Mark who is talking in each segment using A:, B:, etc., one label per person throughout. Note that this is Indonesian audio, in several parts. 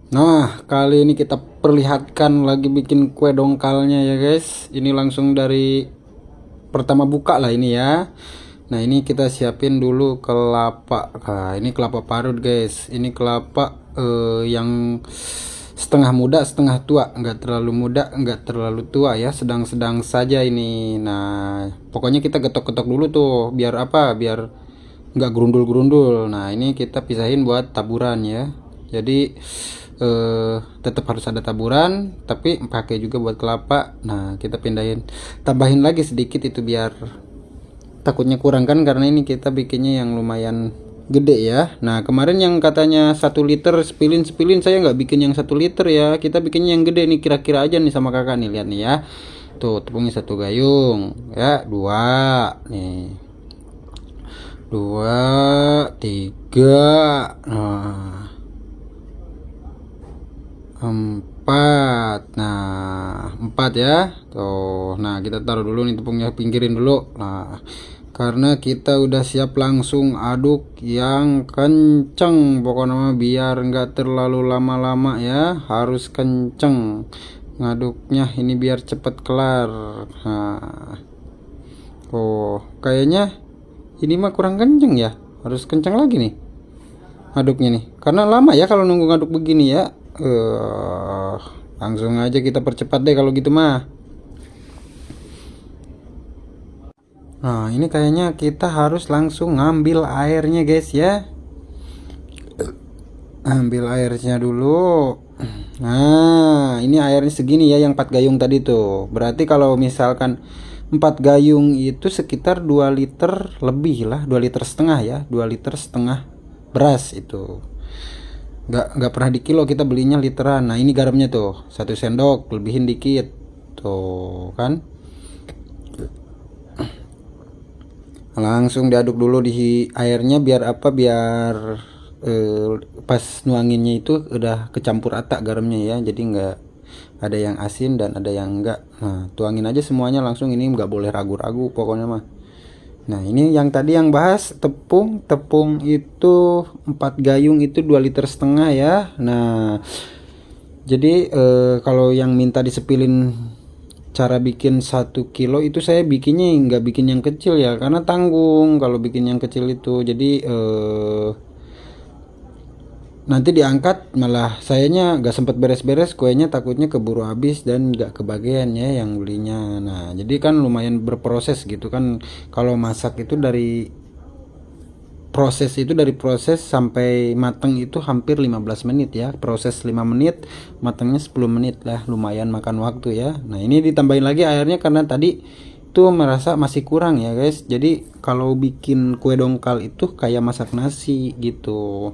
A: Nah, kali ini kita perlihatkan lagi bikin kue dongkalnya ya guys. Ini langsung dari pertama buka lah ini ya. Nah, ini kita siapin dulu kelapa. Nah, ini kelapa parut guys. Ini kelapa yang setengah muda, setengah tua. Nggak terlalu muda, nggak terlalu tua ya. Sedang-sedang saja ini. Nah, pokoknya kita getok-getok dulu tuh. Biar apa? Biar nggak gerundul-gerundul. Nah, ini kita pisahin buat taburan ya. Jadi tetap harus ada taburan, tapi pakai juga buat kelapa. Nah, kita pindahin, tambahin lagi sedikit itu biar takutnya kurang kan, karena ini kita bikinnya yang lumayan gede ya. Nah, kemarin yang katanya 1 liter spilin saya nggak bikin yang 1 liter ya, kita bikinnya yang gede nih, kira-kira aja nih sama kakak nih, lihat nih ya. Tuh tepungnya 1 gayung ya, nih, 2, 3, nah, 4. Nah, 4 ya. Tuh. Nah, kita taruh dulu nih tepungnya, pinggirin dulu. Nah, karena kita udah siap langsung aduk yang kenceng. Pokoknya biar nggak terlalu lama-lama ya. Harus kenceng ngaduknya ini biar cepet kelar. Nah. Oh, kayaknya ini mah kurang kenceng ya. Harus kenceng lagi nih ngaduknya nih. Karena lama ya kalau nunggu ngaduk begini ya. Langsung aja kita percepat deh kalau gitu mah. Nah, ini kayaknya kita harus langsung ngambil airnya guys ya. Ambil airnya dulu. Nah, ini airnya segini ya, yang 4 gayung tadi tuh. Berarti kalau misalkan 4 gayung itu sekitar 2 liter lebih lah, 2 liter setengah ya, 2 liter setengah beras itu. Nggak pernah di kilo, kita belinya literan. Nah, ini garamnya tuh 1 sendok, lebihin dikit tuh kan. Langsung diaduk dulu di airnya biar apa, biar pas nuanginnya itu udah kecampur rata garamnya ya, jadi nggak ada yang asin dan ada yang enggak. Nah, tuangin aja semuanya langsung, ini nggak boleh ragu-ragu pokoknya mah. Nah, ini yang tadi yang bahas tepung itu 4 gayung itu 2 liter setengah ya. Nah, jadi kalau yang minta disepilin cara bikin 1 kilo itu, saya bikinnya nggak bikin yang kecil ya, karena tanggung kalau bikin yang kecil itu. Jadi nanti diangkat malah sayanya nggak sempat beres-beres kuenya, takutnya keburu habis dan nggak kebagian ya yang belinya. Nah, jadi kan lumayan berproses gitu kan. Kalau masak itu dari proses sampai mateng itu hampir 15 menit ya. Proses 5 menit, matangnya 10 menit lah, lumayan makan waktu ya. Nah, ini ditambahin lagi airnya karena tadi tuh merasa masih kurang ya guys. Jadi kalau bikin kue dongkal itu kayak masak nasi gitu.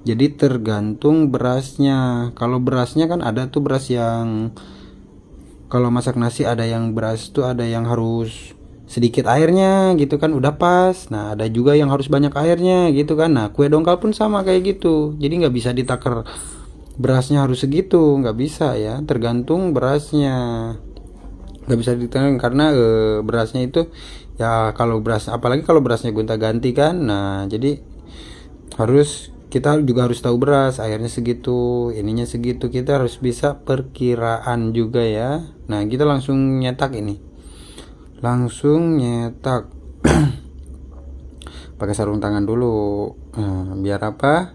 A: Jadi tergantung berasnya. Kalau berasnya kan ada tuh beras yang, kalau masak nasi ada yang beras tuh ada yang harus sedikit airnya gitu kan, udah pas. Nah, ada juga yang harus banyak airnya gitu kan. Nah, kue dongkal pun sama kayak gitu. Jadi nggak bisa ditaker berasnya harus segitu, nggak bisa ya. Tergantung berasnya. Nggak bisa ditekan karena berasnya itu ya, kalau beras apalagi kalau berasnya gonta-ganti kan. Nah, jadi kita juga harus tahu beras airnya segitu, ininya segitu, kita harus bisa perkiraan juga ya. Nah, kita langsung nyetak ini, langsung nyetak pakai sarung tangan dulu. Biar apa,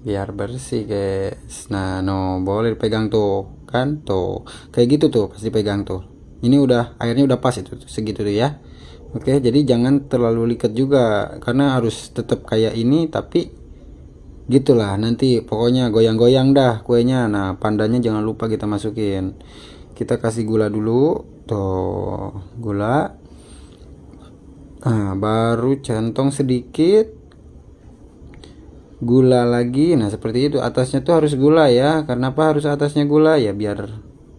A: biar bersih guys. Nah, no boleh pegang tuh kan, tuh kayak gitu tuh, pasti pegang tuh. Ini udah airnya udah pas itu segitu tuh ya. Oke, jadi jangan terlalu liket juga karena harus tetap kayak ini, tapi gitulah nanti pokoknya goyang-goyang dah kuenya. Nah, pandannya jangan lupa kita masukin, kita kasih gula dulu tuh, gula. Nah, baru centong sedikit gula lagi. Nah, seperti itu, atasnya tuh harus gula ya. Karena apa harus atasnya gula ya, biar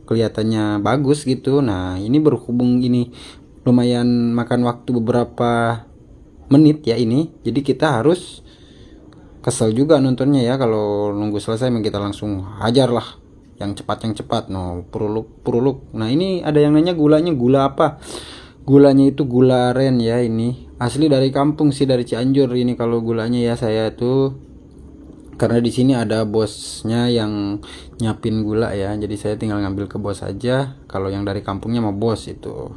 A: kelihatannya bagus gitu. Nah, ini berhubung ini lumayan makan waktu beberapa menit ya ini, jadi kita harus kesel juga nontonnya ya kalau nunggu selesai. Kita langsung hajar lah yang cepat no, puruluk puruluk. Nah, ini ada yang nanya gulanya gula apa. Gulanya itu gula aren ya, ini asli dari kampung sih, dari Cianjur ini kalau gulanya ya. Saya tuh karena di sini ada bosnya yang nyiapin gula ya, jadi saya tinggal ngambil ke bos aja. Kalau yang dari kampungnya mau bos itu.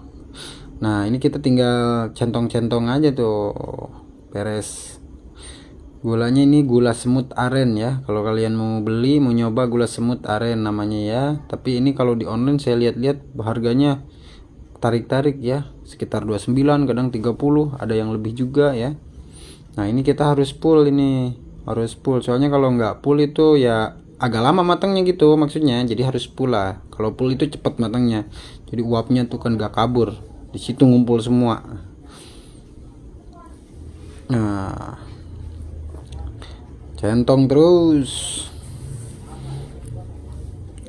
A: Nah ini kita tinggal centong-centong aja tuh, beres. Gulanya ini gula semut aren ya, kalau kalian mau beli, mau nyoba gula semut aren namanya ya. Tapi ini kalau di online saya lihat-lihat harganya tarik-tarik ya, sekitar 29, kadang 30, ada yang lebih juga ya. Nah ini kita harus full, ini harus full, soalnya kalau nggak full itu ya agak lama matangnya gitu maksudnya. Jadi harus full lah, kalau full itu cepat matangnya, jadi uapnya tuh kan nggak kabur, di situ ngumpul semua. Nah centong terus,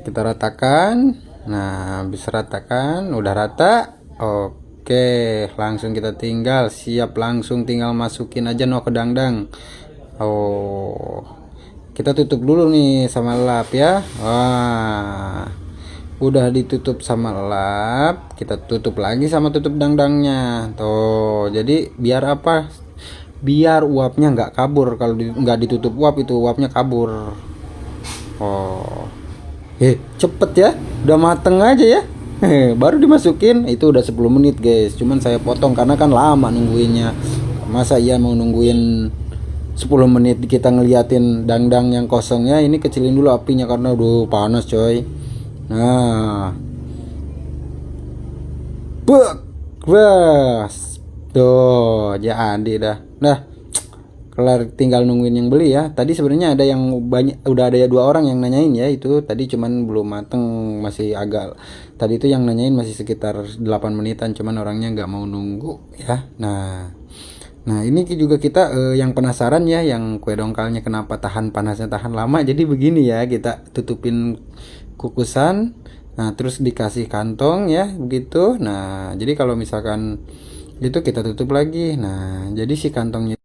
A: kita ratakan. Nah bisa ratakan, udah rata, oke langsung kita tinggal siap, langsung tinggal masukin aja no ke dangdang. Kita tutup dulu nih sama lap ya. Wah udah ditutup sama lap, kita tutup lagi sama tutup dangdangnya tuh. Jadi biar apa, biar uapnya nggak kabur. Kalau nggak ditutup uap itu uapnya kabur. Cepet ya, udah mateng aja ya. Baru dimasukin itu udah 10 menit guys, cuman saya potong karena kan lama nungguinnya. Masa iya mau nungguin 10 menit kita ngeliatin dangdang yang kosongnya. Ini kecilin dulu apinya karena udah panas coy. Nah tuh jadi dah. Nah kelar, tinggal nungguin yang beli ya. Tadi sebenarnya ada yang banyak, udah ada 2 orang yang nanyain ya itu tadi, cuman belum mateng, masih agak. Tadi itu yang nanyain masih sekitar 8 menitan, cuman orangnya nggak mau nunggu ya. Nah ini juga kita yang penasaran ya, yang kue dongkalnya kenapa tahan panasnya tahan lama. Jadi begini ya, kita tutupin kukusan, nah terus dikasih kantong ya begitu. Nah jadi kalau misalkan itu kita tutup lagi, nah jadi si kantongnya